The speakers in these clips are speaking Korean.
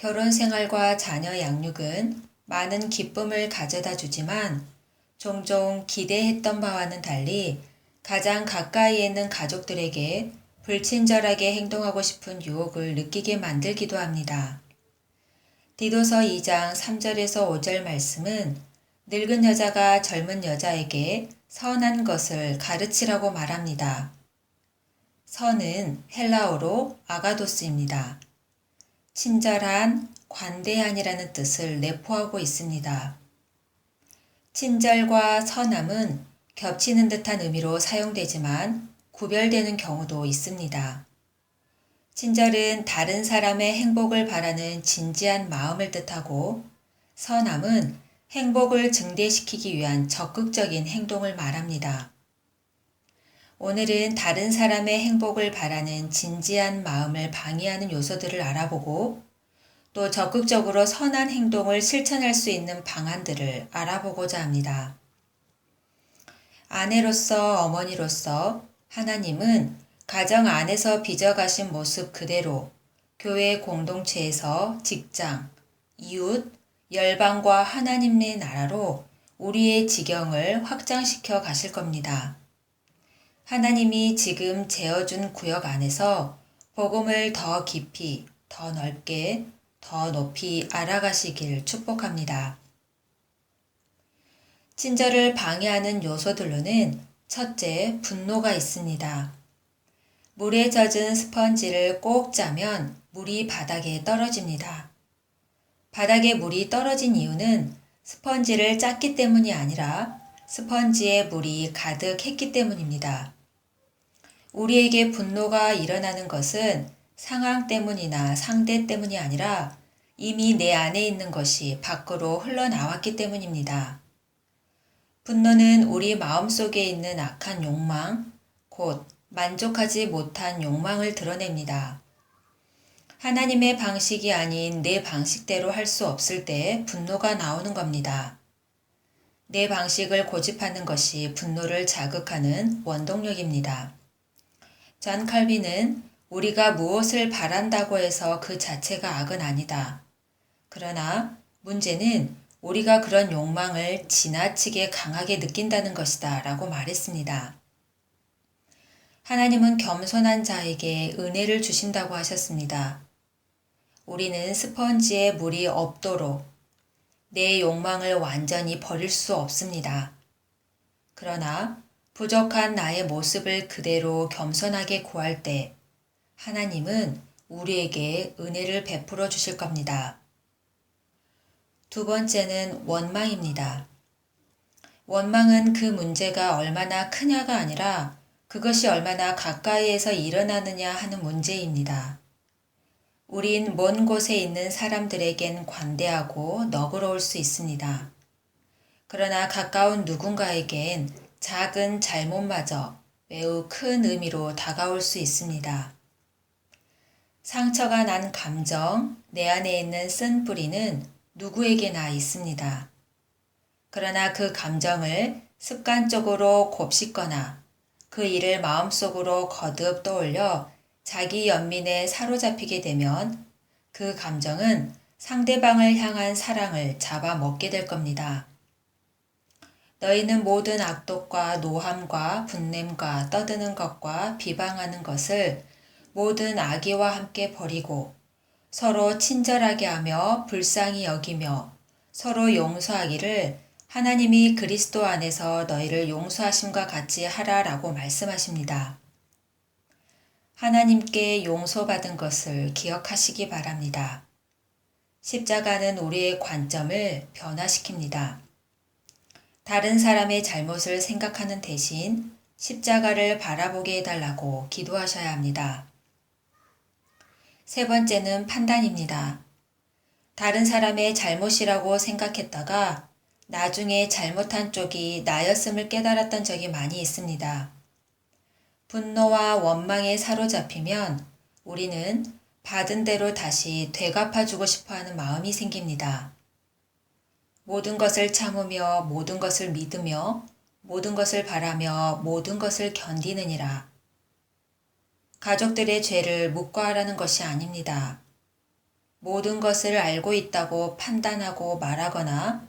결혼 생활과 자녀 양육은 많은 기쁨을 가져다 주지만 종종 기대했던 바와는 달리 가장 가까이에 있는 가족들에게 불친절하게 행동하고 싶은 유혹을 느끼게 만들기도 합니다. 디도서 2장 3절에서 5절 말씀은 늙은 여자가 젊은 여자에게 선한 것을 가르치라고 말합니다. 선은 헬라어로 아가도스입니다. 친절한, 관대한이라는 뜻을 내포하고 있습니다. 친절과 선함은 겹치는 듯한 의미로 사용되지만 구별되는 경우도 있습니다. 친절은 다른 사람의 행복을 바라는 진지한 마음을 뜻하고 선함은 행복을 증대시키기 위한 적극적인 행동을 말합니다. 오늘은 다른 사람의 행복을 바라는 진지한 마음을 방해하는 요소들을 알아보고 또 적극적으로 선한 행동을 실천할 수 있는 방안들을 알아보고자 합니다. 아내로서 어머니로서 하나님은 가정 안에서 빚어가신 모습 그대로 교회 공동체에서 직장, 이웃, 열방과 하나님의 나라로 우리의 지경을 확장시켜 가실 겁니다. 하나님이 지금 재어준 구역 안에서 복음을 더 깊이, 더 넓게, 더 높이 알아가시길 축복합니다. 친절을 방해하는 요소들로는 첫째, 분노가 있습니다. 물에 젖은 스펀지를 꼭 짜면 물이 바닥에 떨어집니다. 바닥에 물이 떨어진 이유는 스펀지를 짰기 때문이 아니라 스펀지에 물이 가득했기 때문입니다. 우리에게 분노가 일어나는 것은 상황 때문이나 상대 때문이 아니라 이미 내 안에 있는 것이 밖으로 흘러나왔기 때문입니다. 분노는 우리 마음속에 있는 악한 욕망, 곧 만족하지 못한 욕망을 드러냅니다. 하나님의 방식이 아닌 내 방식대로 할 수 없을 때 분노가 나오는 겁니다. 내 방식을 고집하는 것이 분노를 자극하는 원동력입니다. 존 칼빈은 우리가 무엇을 바란다고 해서 그 자체가 악은 아니다. 그러나 문제는 우리가 그런 욕망을 지나치게 강하게 느낀다는 것이다 라고 말했습니다. 하나님은 겸손한 자에게 은혜를 주신다고 하셨습니다. 우리는 스펀지에 물이 없도록 내 욕망을 완전히 버릴 수 없습니다. 그러나 부족한 나의 모습을 그대로 겸손하게 구할 때 하나님은 우리에게 은혜를 베풀어 주실 겁니다. 두 번째는 원망입니다. 원망은 그 문제가 얼마나 크냐가 아니라 그것이 얼마나 가까이에서 일어나느냐 하는 문제입니다. 우린 먼 곳에 있는 사람들에겐 관대하고 너그러울 수 있습니다. 그러나 가까운 누군가에겐 작은 잘못마저 매우 큰 의미로 다가올 수 있습니다. 상처가 난 감정, 내 안에 있는 쓴뿌리는 누구에게나 있습니다. 그러나 그 감정을 습관적으로 곱씹거나 그 일을 마음속으로 거듭 떠올려 자기 연민에 사로잡히게 되면 그 감정은 상대방을 향한 사랑을 잡아먹게 될 겁니다. 너희는 모든 악독과 노함과 분냄과 떠드는 것과 비방하는 것을 모든 악의와 함께 버리고 서로 친절하게 하며 불쌍히 여기며 서로 용서하기를 하나님이 그리스도 안에서 너희를 용서하심과 같이 하라라고 말씀하십니다. 하나님께 용서받은 것을 기억하시기 바랍니다. 십자가는 우리의 관점을 변화시킵니다. 다른 사람의 잘못을 생각하는 대신 십자가를 바라보게 해달라고 기도하셔야 합니다. 세 번째는 판단입니다. 다른 사람의 잘못이라고 생각했다가 나중에 잘못한 쪽이 나였음을 깨달았던 적이 많이 있습니다. 분노와 원망에 사로잡히면 우리는 받은 대로 다시 되갚아주고 싶어하는 마음이 생깁니다. 모든 것을 참으며 모든 것을 믿으며 모든 것을 바라며 모든 것을 견디느니라. 가족들의 죄를 묵과하라는 것이 아닙니다. 모든 것을 알고 있다고 판단하고 말하거나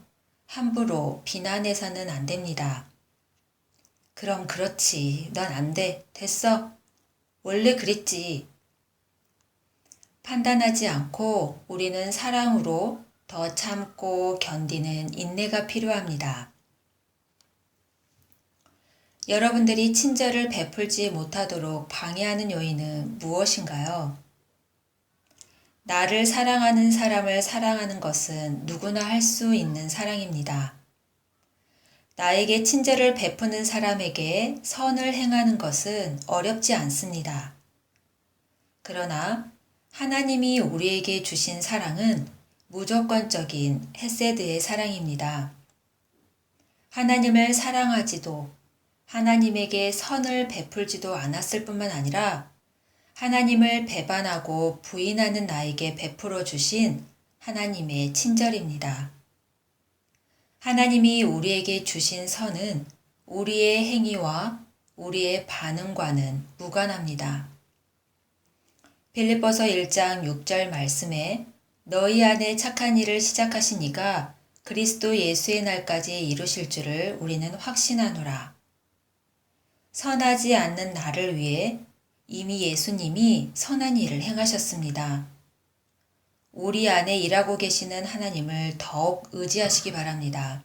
함부로 비난해서는 안 됩니다. 그럼 그렇지. 넌 안 돼. 됐어. 원래 그랬지. 판단하지 않고 우리는 사랑으로 더 참고 견디는 인내가 필요합니다. 여러분들이 친절을 베풀지 못하도록 방해하는 요인은 무엇인가요? 나를 사랑하는 사람을 사랑하는 것은 누구나 할 수 있는 사랑입니다. 나에게 친절을 베푸는 사람에게 선을 행하는 것은 어렵지 않습니다. 그러나 하나님이 우리에게 주신 사랑은 무조건적인 헤세드의 사랑입니다. 하나님을 사랑하지도 하나님에게 선을 베풀지도 않았을 뿐만 아니라 하나님을 배반하고 부인하는 나에게 베풀어 주신 하나님의 친절입니다. 하나님이 우리에게 주신 선은 우리의 행위와 우리의 반응과는 무관합니다. 빌립보서 1장 6절 말씀에 너희 안에 착한 일을 시작하신 이가 그리스도 예수의 날까지 이루실 줄을 우리는 확신하노라. 선하지 않는 나를 위해 이미 예수님이 선한 일을 행하셨습니다. 우리 안에 일하고 계시는 하나님을 더욱 의지하시기 바랍니다.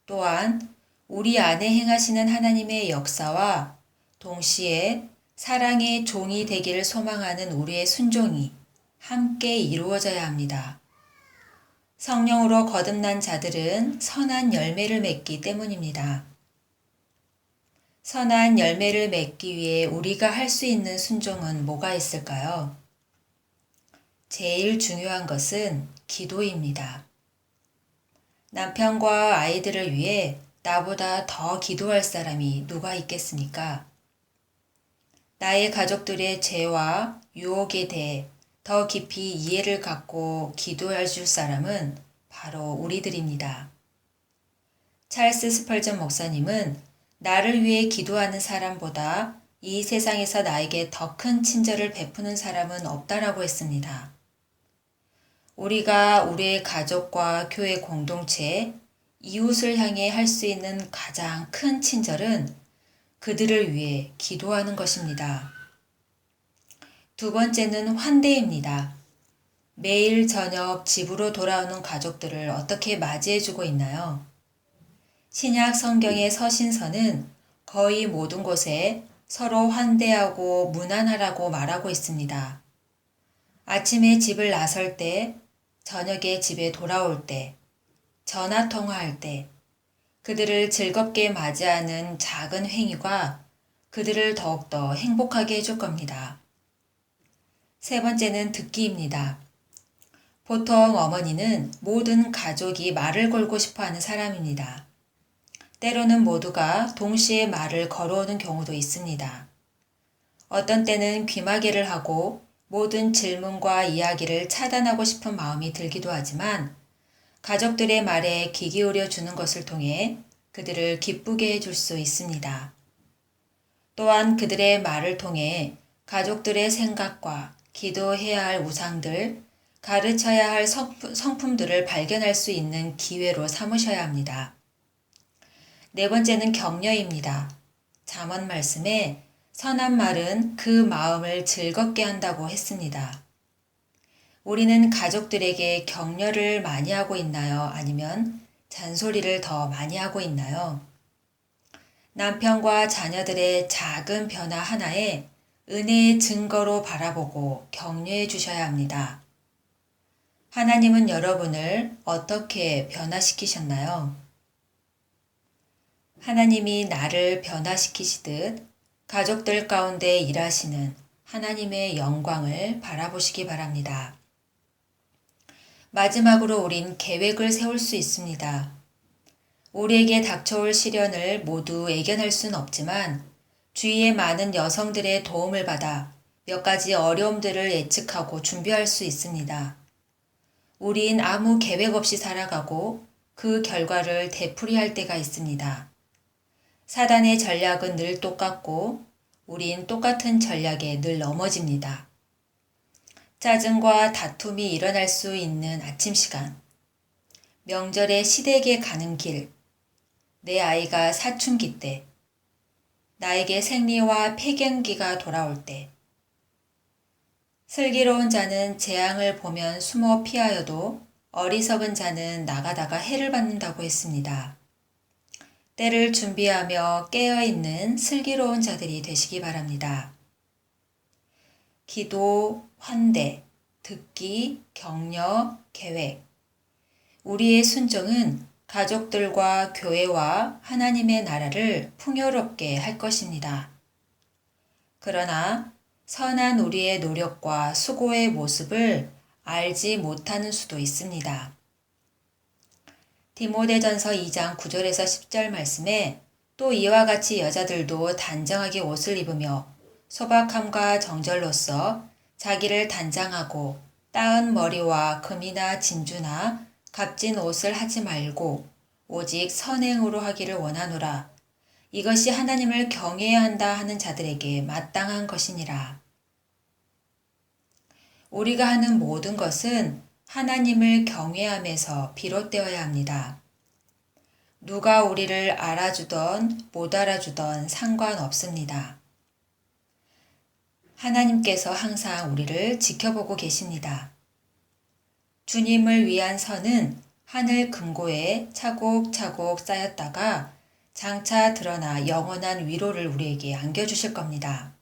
또한 우리 안에 행하시는 하나님의 역사와 동시에 사랑의 종이 되기를 소망하는 우리의 순종이 함께 이루어져야 합니다. 성령으로 거듭난 자들은 선한 열매를 맺기 때문입니다. 선한 열매를 맺기 위해 우리가 할 수 있는 순종은 뭐가 있을까요? 제일 중요한 것은 기도입니다. 남편과 아이들을 위해 나보다 더 기도할 사람이 누가 있겠습니까? 나의 가족들의 죄와 유혹에 대해 더 깊이 이해를 갖고 기도해 줄 사람은 바로 우리들입니다. 찰스 스펄전 목사님은 나를 위해 기도하는 사람보다 이 세상에서 나에게 더 큰 친절을 베푸는 사람은 없다라고 했습니다. 우리가 우리의 가족과 교회 공동체, 이웃을 향해 할 수 있는 가장 큰 친절은 그들을 위해 기도하는 것입니다. 두 번째는 환대입니다. 매일 저녁 집으로 돌아오는 가족들을 어떻게 맞이해주고 있나요? 신약 성경의 서신서는 거의 모든 곳에 서로 환대하고 문안하라고 말하고 있습니다. 아침에 집을 나설 때, 저녁에 집에 돌아올 때, 전화 통화할 때, 그들을 즐겁게 맞이하는 작은 행위가 그들을 더욱더 행복하게 해줄 겁니다. 세 번째는 듣기입니다. 보통 어머니는 모든 가족이 말을 걸고 싶어 하는 사람입니다. 때로는 모두가 동시에 말을 걸어오는 경우도 있습니다. 어떤 때는 귀마개를 하고 모든 질문과 이야기를 차단하고 싶은 마음이 들기도 하지만 가족들의 말에 귀 기울여 주는 것을 통해 그들을 기쁘게 해줄 수 있습니다. 또한 그들의 말을 통해 가족들의 생각과 기도해야 할 우상들, 가르쳐야 할 성품들을 발견할 수 있는 기회로 삼으셔야 합니다. 네 번째는 격려입니다. 잠언 말씀에 선한 말은 그 마음을 즐겁게 한다고 했습니다. 우리는 가족들에게 격려를 많이 하고 있나요? 아니면 잔소리를 더 많이 하고 있나요? 남편과 자녀들의 작은 변화 하나에 은혜의 증거로 바라보고 격려해 주셔야 합니다. 하나님은 여러분을 어떻게 변화시키셨나요? 하나님이 나를 변화시키시듯 가족들 가운데 일하시는 하나님의 영광을 바라보시기 바랍니다. 마지막으로 우린 계획을 세울 수 있습니다. 우리에게 닥쳐올 시련을 모두 애견할 수는 없지만 주위의 많은 여성들의 도움을 받아 몇 가지 어려움들을 예측하고 준비할 수 있습니다. 우린 아무 계획 없이 살아가고 그 결과를 되풀이할 때가 있습니다. 사단의 전략은 늘 똑같고 우린 똑같은 전략에 늘 넘어집니다. 짜증과 다툼이 일어날 수 있는 아침 시간, 명절에 시댁에 가는 길, 내 아이가 사춘기 때, 나에게 생리와 폐경기가 돌아올 때, 슬기로운 자는 재앙을 보면 숨어 피하여도 어리석은 자는 나가다가 해를 받는다고 했습니다. 때를 준비하며 깨어있는 슬기로운 자들이 되시기 바랍니다. 기도, 환대, 듣기, 격려, 계획. 우리의 순종은 가족들과 교회와 하나님의 나라를 풍요롭게 할 것입니다. 그러나 선한 우리의 노력과 수고의 모습을 알지 못하는 수도 있습니다. 디모데전서 2장 9절에서 10절 말씀에 또 이와 같이 여자들도 단정하게 옷을 입으며 소박함과 정절로써 자기를 단장하고 따은 머리와 금이나 진주나 값진 옷을 하지 말고 오직 선행으로 하기를 원하노라. 이것이 하나님을 경외해야 한다 하는 자들에게 마땅한 것이니라. 우리가 하는 모든 것은 하나님을 경외함에서 비롯되어야 합니다. 누가 우리를 알아주던 못 알아주던 상관없습니다. 하나님께서 항상 우리를 지켜보고 계십니다. 주님을 위한 선은 하늘 금고에 차곡차곡 쌓였다가 장차 드러나 영원한 위로를 우리에게 안겨주실 겁니다.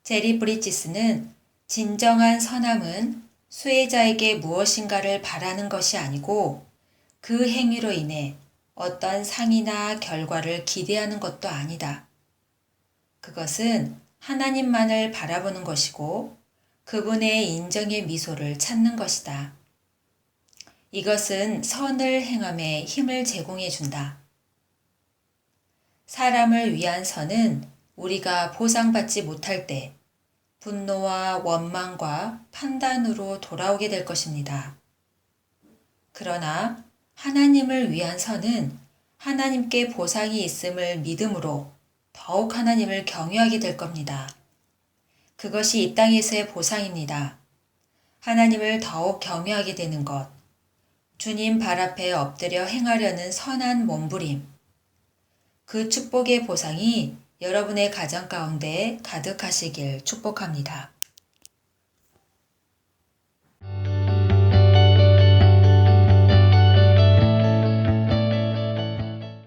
제리 브리지스는 진정한 선함은 수혜자에게 무엇인가를 바라는 것이 아니고 그 행위로 인해 어떤 상이나 결과를 기대하는 것도 아니다. 그것은 하나님만을 바라보는 것이고 그분의 인정의 미소를 찾는 것이다. 이것은 선을 행함에 힘을 제공해 준다. 사람을 위한 선은 우리가 보상받지 못할 때 분노와 원망과 판단으로 돌아오게 될 것입니다. 그러나 하나님을 위한 선은 하나님께 보상이 있음을 믿음으로 더욱 하나님을 경외하게 될 겁니다. 그것이 이 땅에서의 보상입니다. 하나님을 더욱 경외하게 되는 것, 주님 발 앞에 엎드려 행하려는 선한 몸부림, 그 축복의 보상이 여러분의 가정 가운데 가득하시길 축복합니다.